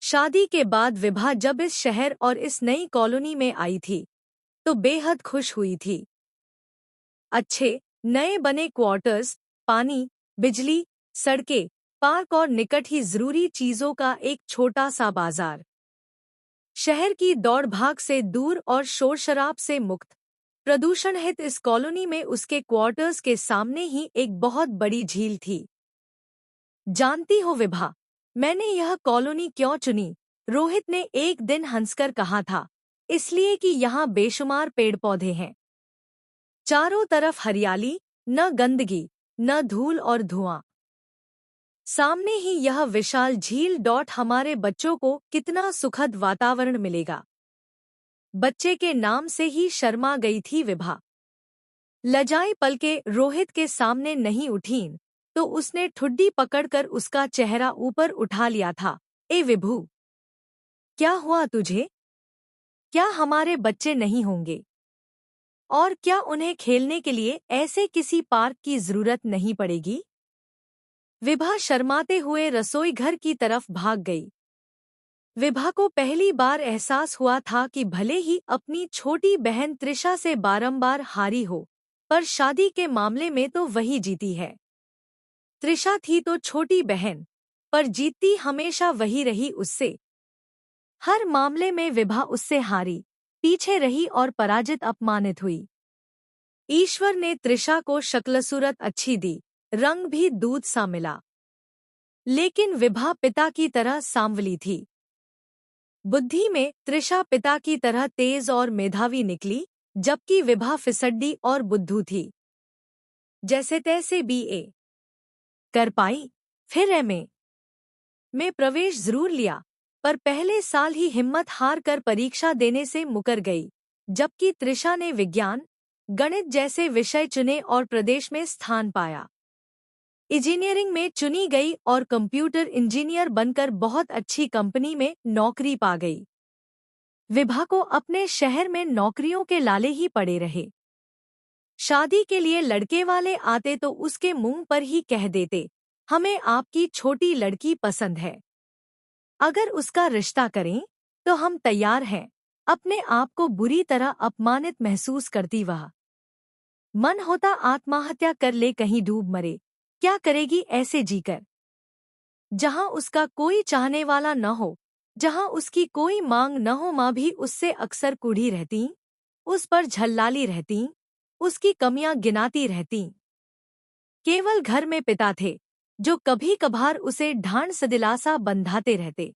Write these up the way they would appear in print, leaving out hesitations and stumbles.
शादी के बाद विभा जब इस शहर और इस नई कॉलोनी में आई थी तो बेहद खुश हुई थी। अच्छे नए बने क्वार्टर्स, पानी, बिजली, सड़कें, पार्क और निकट ही जरूरी चीजों का एक छोटा सा बाजार। शहर की दौड़ भाग से दूर और शोर शराब से मुक्त, प्रदूषण रहित इस कॉलोनी में उसके क्वार्टर्स के सामने ही एक बहुत बड़ी झील थी। जानती हो विभा, मैंने यह कॉलोनी क्यों चुनी? रोहित ने एक दिन हंसकर कहा था। इसलिए कि यहाँ बेशुमार पेड़ पौधे हैं, चारों तरफ हरियाली, न गंदगी, न धूल और धुआं। सामने ही यह विशाल झील। हमारे बच्चों को कितना सुखद वातावरण मिलेगा। बच्चे के नाम से ही शर्मा गई थी विभा। लजाई पलके रोहित के सामने नहीं उठीं तो उसने ठुड्डी पकड़कर उसका चेहरा ऊपर उठा लिया था। ए विभू, क्या हुआ तुझे? क्या हमारे बच्चे नहीं होंगे? और क्या उन्हें खेलने के लिए ऐसे किसी पार्क की जरूरत नहीं पड़ेगी? विभा शर्माते हुए रसोई घर की तरफ भाग गई। विभा को पहली बार एहसास हुआ था कि भले ही अपनी छोटी बहन त्रिशा से बारंबार हारी हो, पर शादी के मामले में तो वही जीती है। त्रिशा थी तो छोटी बहन, पर जीतती हमेशा वही रही उससे। हर मामले में विभा उससे हारी, पीछे रही और पराजित अपमानित हुई। ईश्वर ने त्रिशा को शक्ल-सूरत अच्छी दी, रंग भी दूध सा मिला, लेकिन विभा पिता की तरह सांवली थी। बुद्धि में त्रिशा पिता की तरह तेज और मेधावी निकली, जबकि विभा फिसड्डी और बुद्धू थी। जैसे तैसे बीए कर पाई, फिर एमए में प्रवेश जरूर लिया, पर पहले साल ही हिम्मत हार कर परीक्षा देने से मुकर गई। जबकि त्रिशा ने विज्ञान, गणित जैसे विषय चुने और प्रदेश में स्थान पाया। इंजीनियरिंग में चुनी गई और कंप्यूटर इंजीनियर बनकर बहुत अच्छी कंपनी में नौकरी पा गई। विभा को अपने शहर में नौकरियों के लाले ही पड़े रहे। शादी के लिए लड़के वाले आते तो उसके मुंह पर ही कह देते, हमें आपकी छोटी लड़की पसंद है, अगर उसका रिश्ता करें तो हम तैयार हैं। अपने आप को बुरी तरह अपमानित महसूस करती वह। मन होता आत्महत्या कर ले, कहीं डूब मरे। क्या करेगी ऐसे जीकर? जहां उसका कोई चाहने वाला न हो, जहां उसकी कोई मांग न हो, माँ भी उससे अक्सर कुढ़ी रहती, उस पर झल्लाली रहती, उसकी कमियां गिनाती रहती। केवल घर में पिता थे, जो कभी कभार उसे ढांढ से दिलासा बंधाते रहते।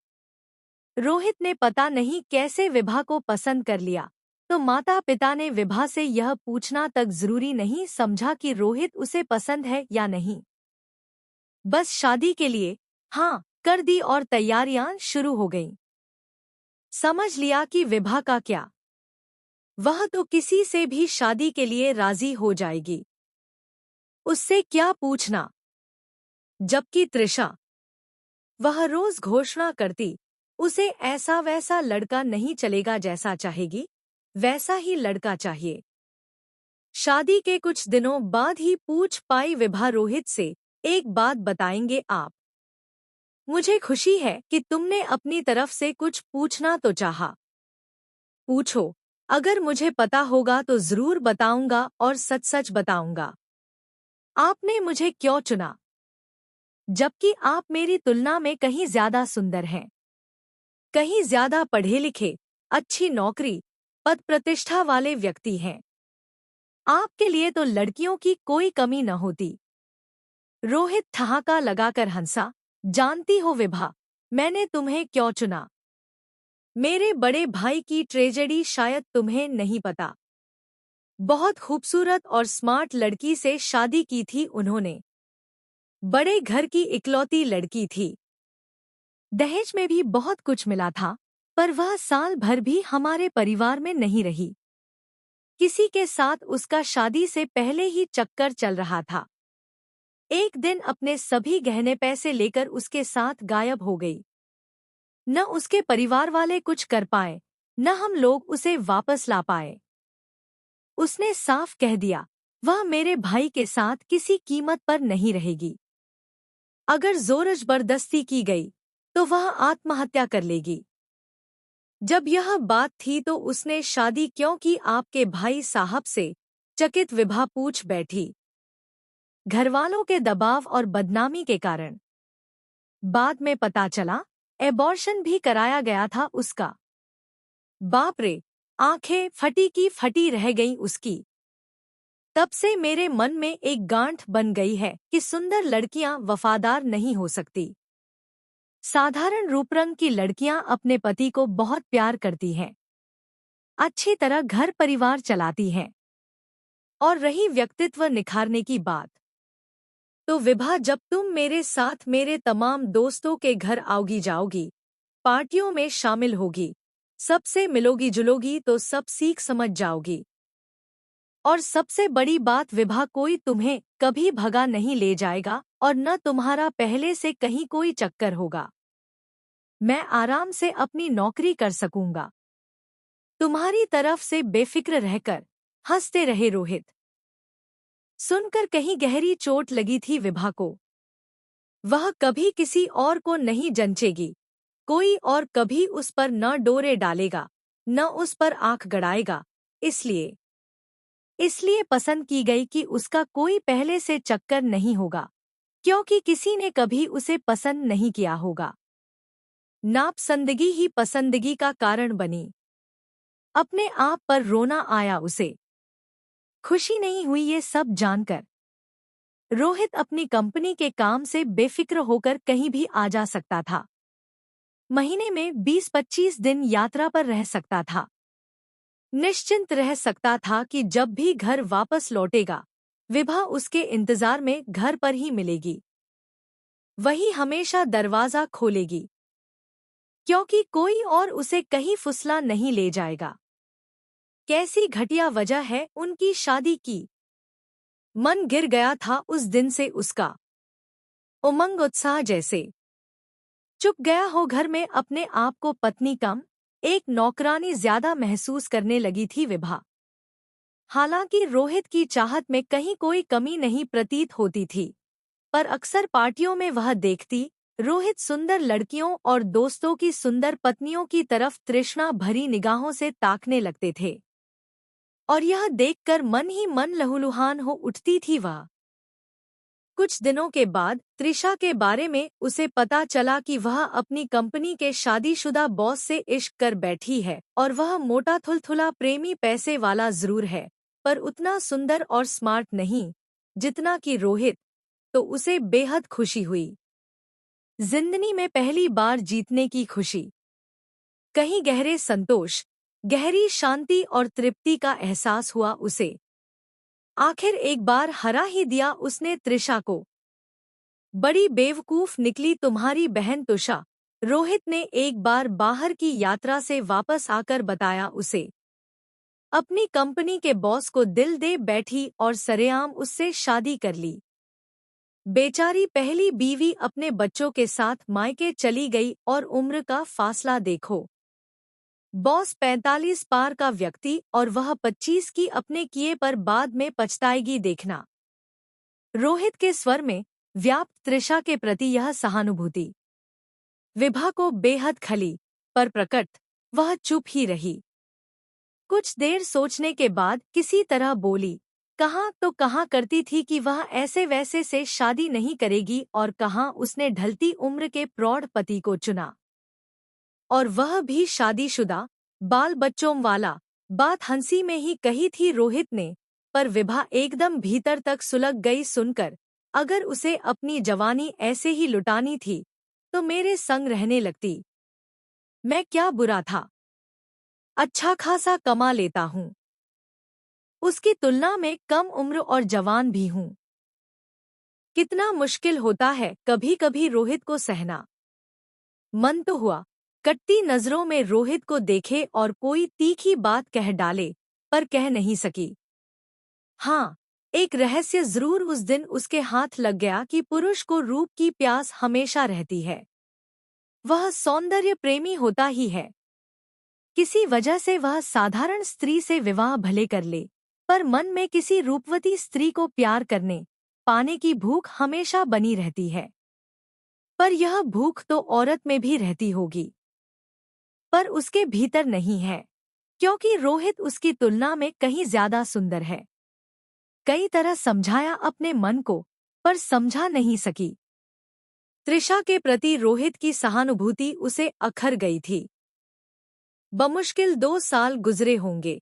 रोहित ने पता नहीं कैसे विभा को पसंद कर लिया, तो माता पिता ने विभा से यह पूछना तक जरूरी नहीं समझा कि रोहित उसे पसंद है या नहीं। बस शादी के लिए हाँ कर दी और तैयारियां शुरू हो गईं। समझ लिया कि विभा का क्या, वह तो किसी से भी शादी के लिए राजी हो जाएगी, उससे क्या पूछना। जबकि त्रिशा, वह रोज घोषणा करती, उसे ऐसा वैसा लड़का नहीं चलेगा, जैसा चाहेगी वैसा ही लड़का चाहिए। शादी के कुछ दिनों बाद ही पूछ पाई विभा रोहित से, एक बात बताएंगे आप? मुझे खुशी है कि तुमने अपनी तरफ से कुछ पूछना तो चाहा। पूछो, अगर मुझे पता होगा तो जरूर बताऊंगा और सच सच बताऊंगा। आपने मुझे क्यों चुना, जबकि आप मेरी तुलना में कहीं ज्यादा सुंदर हैं, कहीं ज्यादा पढ़े लिखे, अच्छी नौकरी, पद प्रतिष्ठा वाले व्यक्ति हैं। आपके लिए तो लड़कियों की कोई कमी न होती। रोहित ठहाका लगाकर हंसा। जानती हो विभा, मैंने तुम्हें क्यों चुना? मेरे बड़े भाई की ट्रेजेडी शायद तुम्हें नहीं पता। बहुत खूबसूरत और स्मार्ट लड़की से शादी की थी उन्होंने। बड़े घर की इकलौती लड़की थी। दहेज में भी बहुत कुछ मिला था, पर वह साल भर भी हमारे परिवार में नहीं रही। किसी के साथ उसका शादी से पहले ही चक्कर चल रहा था। एक दिन अपने सभी गहने पैसे लेकर उसके साथ गायब हो गई। न उसके परिवार वाले कुछ कर पाए, न हम लोग उसे वापस ला पाए। उसने साफ कह दिया, वह मेरे भाई के साथ किसी कीमत पर नहीं रहेगी। अगर जोर जबरदस्ती की गई तो वह आत्महत्या कर लेगी। जब यह बात थी तो उसने शादी क्यों की, आपके भाई साहब से चकित विभा पूछ बैठी। घरवालों के दबाव और बदनामी के कारण। बाद में पता चला एबॉर्शन भी कराया गया था उसका। बाप रे! आंखें फटी की फटी रह गईं उसकी। तब से मेरे मन में एक गांठ बन गई है कि सुंदर लड़कियां वफादार नहीं हो सकती। साधारण रूपरंग की लड़कियां अपने पति को बहुत प्यार करती हैं, अच्छी तरह घर परिवार चलाती हैं। और रही व्यक्तित्व निखारने की बात, तो विभा, जब तुम मेरे साथ मेरे तमाम दोस्तों के घर आओगी जाओगी, पार्टियों में शामिल होगी, सबसे मिलोगी जुलोगी, तो सब सीख समझ जाओगी। और सबसे बड़ी बात विभा, कोई तुम्हें कभी भगा नहीं ले जाएगा और न तुम्हारा पहले से कहीं कोई चक्कर होगा। मैं आराम से अपनी नौकरी कर सकूंगा। तुम्हारी तरफ से बेफिक्र रहकर हंसते रहे रोहित। सुनकर कहीं गहरी चोट लगी थी विभा को। वह कभी किसी और को नहीं जंचेगी, कोई और कभी उस पर न डोरे डालेगा, न उस पर आंख गड़ाएगा। इसलिए पसंद की गई कि उसका कोई पहले से चक्कर नहीं होगा, क्योंकि किसी ने कभी उसे पसंद नहीं किया होगा। नापसंदगी ही पसंदगी का कारण बनी। अपने आप पर रोना आया उसे। खुशी नहीं हुई ये सब जानकर। रोहित अपनी कंपनी के काम से बेफिक्र होकर कहीं भी आ जा सकता था। महीने में 20-25 दिन यात्रा पर रह सकता था। निश्चिंत रह सकता था कि जब भी घर वापस लौटेगा, विभा उसके इंतजार में घर पर ही मिलेगी। वही हमेशा दरवाजा खोलेगी, क्योंकि कोई और उसे कहीं फुसला नहीं ले जाएगा। कैसी घटिया वजह है उनकी शादी की। मन गिर गया था उस दिन से उसका। उमंग उत्साह जैसे चुप गया हो। घर में अपने आप को पत्नी कम, एक नौकरानी ज्यादा महसूस करने लगी थी विभा। हालांकि रोहित की चाहत में कहीं कोई कमी नहीं प्रतीत होती थी, पर अक्सर पार्टियों में वह देखती रोहित सुंदर लड़कियों और दोस्तों की सुंदर पत्नियों की तरफ तृष्णा भरी निगाहों से ताकने लगते थे, और यह देखकर मन ही मन लहूलुहान हो उठती थी वह। कुछ दिनों के बाद त्रिशा के बारे में उसे पता चला कि वह अपनी कंपनी के शादीशुदा बॉस से इश्क कर बैठी है, और वह मोटा थुलथुला प्रेमी पैसे वाला जरूर है, पर उतना सुंदर और स्मार्ट नहीं जितना कि रोहित। तो उसे बेहद खुशी हुई। जिंदगी में पहली बार जीतने की खुशी। कहीं गहरे संतोष, गहरी शांति और तृप्ति का एहसास हुआ उसे। आखिर एक बार हरा ही दिया उसने त्रिशा को। बड़ी बेवकूफ निकली तुम्हारी बहन तुषा, रोहित ने एक बार बाहर की यात्रा से वापस आकर बताया उसे। अपनी कंपनी के बॉस को दिल दे बैठी और सरेआम उससे शादी कर ली। बेचारी पहली बीवी अपने बच्चों के साथ मायके चली गई, और उम्र का फासला देखो। बॉस 45 पार का व्यक्ति और वह 25 की अपने किए पर बाद में पछताएगी देखना। रोहित के स्वर में व्याप्त त्रिशा के प्रति यह सहानुभूति विभा को बेहद खली, पर प्रकट वह चुप ही रही। कुछ देर सोचने के बाद किसी तरह बोली, कहाँ तो कहाँ करती थी कि वह ऐसे वैसे से शादी नहीं करेगी, और कहाँ उसने ढलती उम्र के प्रौढ़ पति को चुना, और वह भी शादीशुदा, बाल बच्चों वाला। बात हंसी में ही कही थी रोहित ने, पर विभा एकदम भीतर तक सुलग गई सुनकर। अगर उसे अपनी जवानी ऐसे ही लुटानी थी तो मेरे संग रहने लगती। मैं क्या बुरा था, अच्छा खासा कमा लेता हूँ, उसकी तुलना में कम उम्र और जवान भी हूँ। कितना मुश्किल होता है कभी कभी रोहित को सहना। मन तो हुआ कटती नजरों में रोहित को देखे और कोई तीखी बात कह डाले, पर कह नहीं सकी। हाँ, एक रहस्य जरूर उस दिन उसके हाथ लग गया कि पुरुष को रूप की प्यास हमेशा रहती है। वह सौंदर्य प्रेमी होता ही है। किसी वजह से वह साधारण स्त्री से विवाह भले कर ले, पर मन में किसी रूपवती स्त्री को प्यार करने पाने की भूख हमेशा बनी रहती है। पर यह भूख तो औरत में भी रहती होगी, पर उसके भीतर नहीं है, क्योंकि रोहित उसकी तुलना में कहीं ज्यादा सुंदर है। कई तरह समझाया अपने मन को, पर समझा नहीं सकी। त्रिशा के प्रति रोहित की सहानुभूति उसे अखर गई थी। बमुश्किल 2 साल गुजरे होंगे।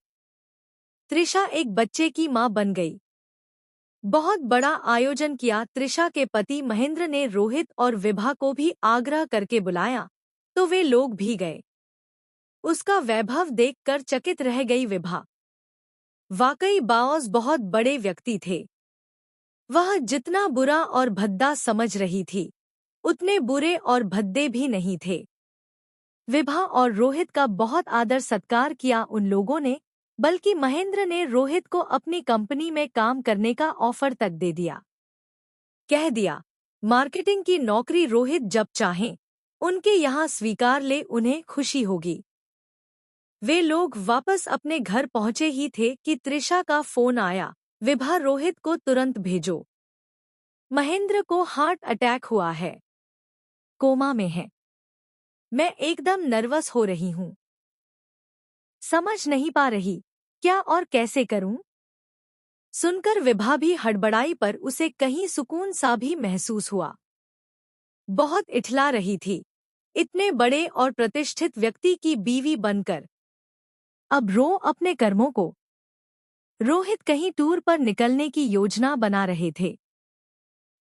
त्रिशा एक बच्चे की मां बन गई। बहुत बड़ा आयोजन किया। त्रिशा के पति महेंद्र ने रोहित और विभा को भी आग्रह करके बुलाया, तो वे लोग भी गए। उसका वैभव देखकर चकित रह गई विभा। वाकई बाओस बहुत बड़े व्यक्ति थे। वह जितना बुरा और भद्दा समझ रही थी, उतने बुरे और भद्दे भी नहीं थे। विभा और रोहित का बहुत आदर सत्कार किया उन लोगों ने, बल्कि महेंद्र ने रोहित को अपनी कंपनी में काम करने का ऑफर तक दे दिया। कह दिया, मार्केटिंग की नौकरी रोहित जब चाहें उनके यहाँ स्वीकार ले, उन्हें खुशी होगी। वे लोग वापस अपने घर पहुंचे ही थे कि त्रिशा का फोन आया, विभा रोहित को तुरंत भेजो। महेंद्र को हार्ट अटैक हुआ है, कोमा में है। मैं एकदम नर्वस हो रही हूँ, समझ नहीं पा रही क्या और कैसे करूं। सुनकर विभा भी हड़बड़ाई, पर उसे कहीं सुकून सा भी महसूस हुआ। बहुत इठला रही थी, इतने बड़े और प्रतिष्ठित व्यक्ति की बीवी बनकर। अब रो अपने कर्मों को। रोहित कहीं टूर पर निकलने की योजना बना रहे थे।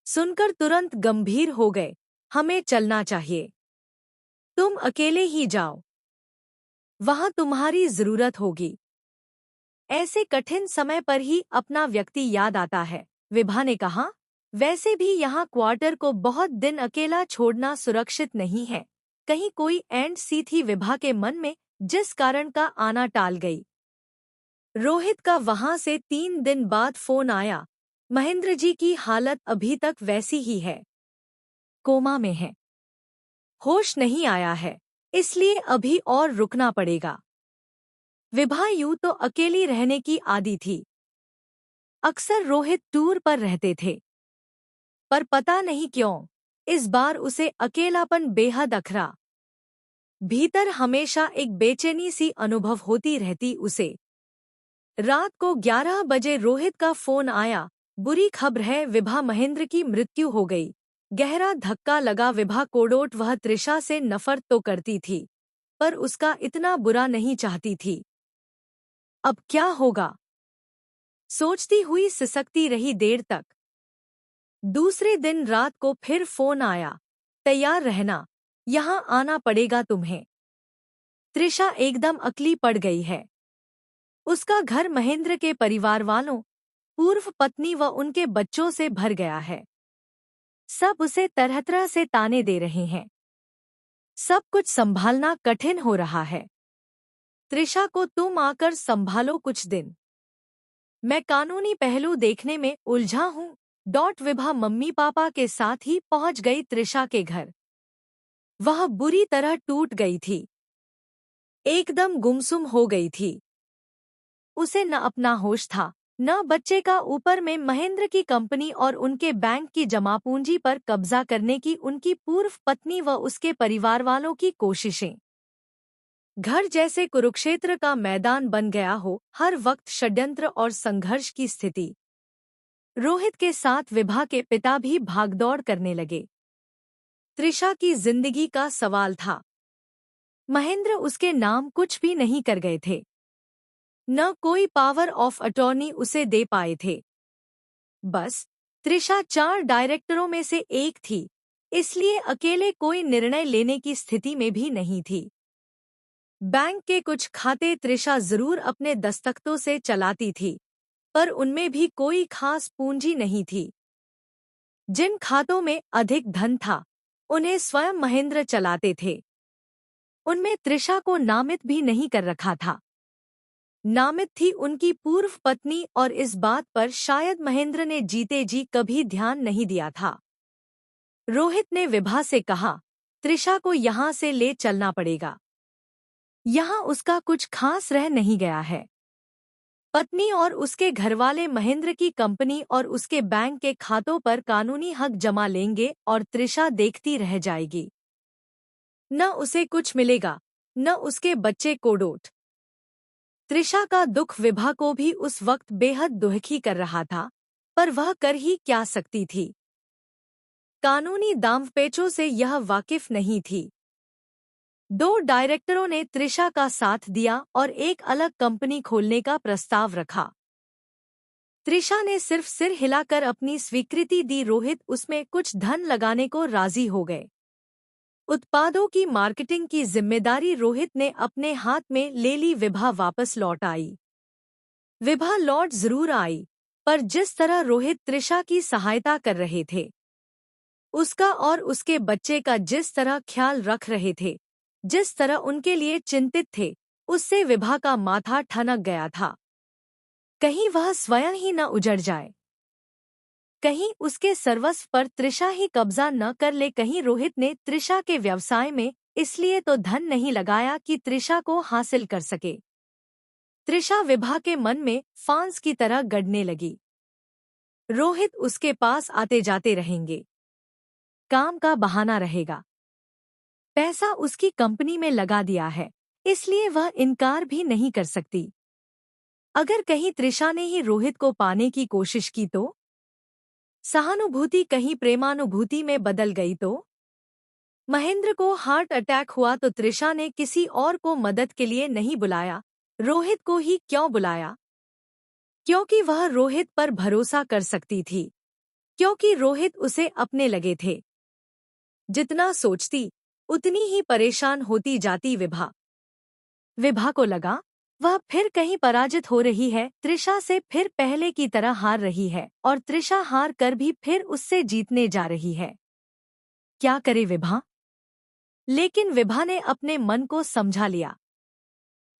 सुनकर तुरंत गंभीर हो गए, हमें चलना चाहिए। तुम अकेले ही जाओ, वहां तुम्हारी जरूरत होगी। ऐसे कठिन समय पर ही अपना व्यक्ति याद आता है, विभा ने कहा। वैसे भी यहाँ क्वार्टर को बहुत दिन अकेला छोड़ना सुरक्षित नहीं है। कहीं कोई एंड सी थी विभा के मन में, जिस कारण का आना टाल गई। रोहित का वहां से 3 दिन बाद फोन आया, महेंद्र जी की हालत अभी तक वैसी ही है, कोमा में है, होश नहीं आया है, इसलिए अभी और रुकना पड़ेगा। विभा यूं तो अकेली रहने की आदी थी। अक्सर रोहित टूर पर रहते थे, पर पता नहीं क्यों इस बार उसे अकेलापन बेहद अखरा। भीतर हमेशा एक बेचैनी सी अनुभव होती रहती उसे। रात को 11 बजे रोहित का फोन आया, बुरी खबर है, विभा महेंद्र की मृत्यु हो गई। गहरा धक्का लगा विभा कोड़ोट। वह त्रिशा से नफरत तो करती थी, पर उसका इतना बुरा नहीं चाहती थी। अब क्या होगा, सोचती हुई सिसकती रही देर तक। दूसरे दिन रात को फिर फोन आया, तैयार रहना, यहाँ आना पड़ेगा तुम्हें। त्रिशा एकदम अकली पड़ गई है। उसका घर महेंद्र के परिवार वालों, पूर्व पत्नी व उनके बच्चों से भर गया है। सब उसे तरह तरह से ताने दे रहे हैं। सब कुछ संभालना कठिन हो रहा है। त्रिशा को तुम आकर संभालो कुछ दिन, मैं कानूनी पहलू देखने में उलझा हूँ। विभा मम्मी पापा के साथ ही पहुंच गई त्रिशा के घर। वह बुरी तरह टूट गई थी, एकदम गुमसुम हो गई थी। उसे न अपना होश था, न बच्चे का। ऊपर में महेंद्र की कंपनी और उनके बैंक की जमापूंजी पर कब्जा करने की उनकी पूर्व पत्नी व उसके परिवार वालों की कोशिशें। घर जैसे कुरुक्षेत्र का मैदान बन गया हो, हर वक्त षड्यंत्र और संघर्ष की स्थिति। रोहित के साथ विभा के पिता भी भागदौड़ करने लगे। त्रिशा की जिंदगी का सवाल था। महेंद्र उसके नाम कुछ भी नहीं कर गए थे, न कोई पावर ऑफ अटॉर्नी उसे दे पाए थे। बस त्रिशा 4 डायरेक्टरों में से एक थी, इसलिए अकेले कोई निर्णय लेने की स्थिति में भी नहीं थी। बैंक के कुछ खाते त्रिशा जरूर अपने दस्तखतों से चलाती थी, पर उनमें भी कोई खास पूंजी नहीं थी। जिन खातों में अधिक धन था, उन्हें स्वयं महेंद्र चलाते थे। उनमें त्रिशा को नामित भी नहीं कर रखा था। नामित थी उनकी पूर्व पत्नी, और इस बात पर शायद महेंद्र ने जीते जी कभी ध्यान नहीं दिया था। रोहित ने विभा से कहा, त्रिशा को यहाँ से ले चलना पड़ेगा। यहाँ उसका कुछ खास रह नहीं गया है। पत्नी और उसके घरवाले महेंद्र की कंपनी और उसके बैंक के खातों पर कानूनी हक जमा लेंगे और त्रिशा देखती रह जाएगी। न उसे कुछ मिलेगा, न उसके बच्चे को डोट। त्रिशा का दुख विभा को भी उस वक्त बेहद दुखी कर रहा था, पर वह कर ही क्या सकती थी। कानूनी दांवपेचों से यह वाकिफ नहीं थी। 2 डायरेक्टरों ने त्रिशा का साथ दिया और एक अलग कंपनी खोलने का प्रस्ताव रखा। त्रिशा ने सिर्फ सिर हिलाकर अपनी स्वीकृति दी। रोहित उसमें कुछ धन लगाने को राजी हो गए। उत्पादों की मार्केटिंग की जिम्मेदारी रोहित ने अपने हाथ में ले ली। विभा वापस लौट आई। विभा लौट जरूर आई, पर जिस तरह रोहित त्रिशा की सहायता कर रहे थे, उसका और उसके बच्चे का जिस तरह ख्याल रख रहे थे, जिस तरह उनके लिए चिंतित थे, उससे विभा का माथा ठनक गया था। कहीं वह स्वयं ही न उजड़ जाए, कहीं उसके सर्वस्व पर त्रिशा ही कब्जा न कर ले। कहीं रोहित ने त्रिशा के व्यवसाय में इसलिए तो धन नहीं लगाया कि त्रिशा को हासिल कर सके। त्रिशा विभा के मन में फांस की तरह गड़ने लगी। रोहित उसके पास आते जाते रहेंगे, काम का बहाना रहेगा। पैसा उसकी कंपनी में लगा दिया है, इसलिए वह इनकार भी नहीं कर सकती। अगर कहीं त्रिशा ने ही रोहित को पाने की कोशिश की तो? सहानुभूति कहीं प्रेमानुभूति में बदल गई तो? महेंद्र को हार्ट अटैक हुआ तो त्रिशा ने किसी और को मदद के लिए नहीं बुलाया, रोहित को ही क्यों बुलाया? क्योंकि वह रोहित पर भरोसा कर सकती थी, क्योंकि रोहित उसे अपने लगे थे। जितना सोचती उतनी ही परेशान होती जाती विभा। विभा को लगा वह फिर कहीं पराजित हो रही है, त्रिशा से फिर पहले की तरह हार रही है और त्रिशा हार कर भी फिर उससे जीतने जा रही है। क्या करे विभा? लेकिन विभा ने अपने मन को समझा लिया।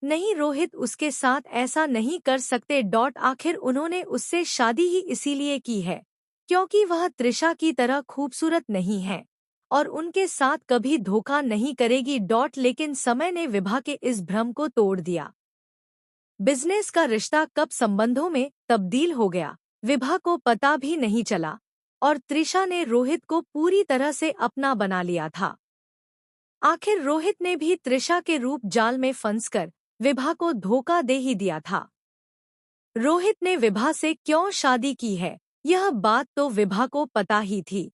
नहीं, रोहित उसके साथ ऐसा नहीं कर सकते। आखिर उन्होंने उससे शादी ही इसीलिए की है क्योंकि वह त्रिशा की तरह खूबसूरत नहीं है और उनके साथ कभी धोखा नहीं करेगी। लेकिन समय ने विभा के इस भ्रम को तोड़ दिया। बिजनेस का रिश्ता कब संबंधों में तब्दील हो गया, विभा को पता भी नहीं चला और त्रिशा ने रोहित को पूरी तरह से अपना बना लिया था। आखिर रोहित ने भी त्रिशा के रूप जाल में फंसकर विभा को धोखा दे ही दिया था। रोहित ने विभा से क्यों शादी की है, यह बात तो विभा को पता ही थी।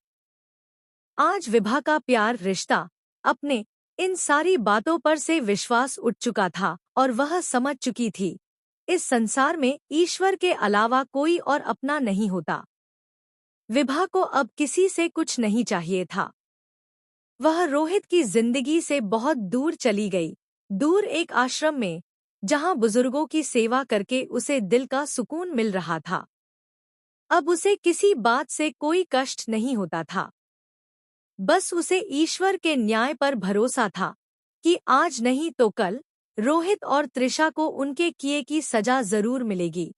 आज विभा का प्यार, रिश्ता, अपने इन सारी बातों पर से विश्वास उठ चुका था और वह समझ चुकी थी, इस संसार में ईश्वर के अलावा कोई और अपना नहीं होता। विभा को अब किसी से कुछ नहीं चाहिए था। वह रोहित की जिंदगी से बहुत दूर चली गई, दूर एक आश्रम में, जहां बुजुर्गों की सेवा करके उसे दिल का सुकून मिल रहा था। अब उसे किसी बात से कोई कष्ट नहीं होता था। बस उसे ईश्वर के न्याय पर भरोसा था कि आज नहीं तो कल रोहित और त्रिशा को उनके किए की सजा जरूर मिलेगी।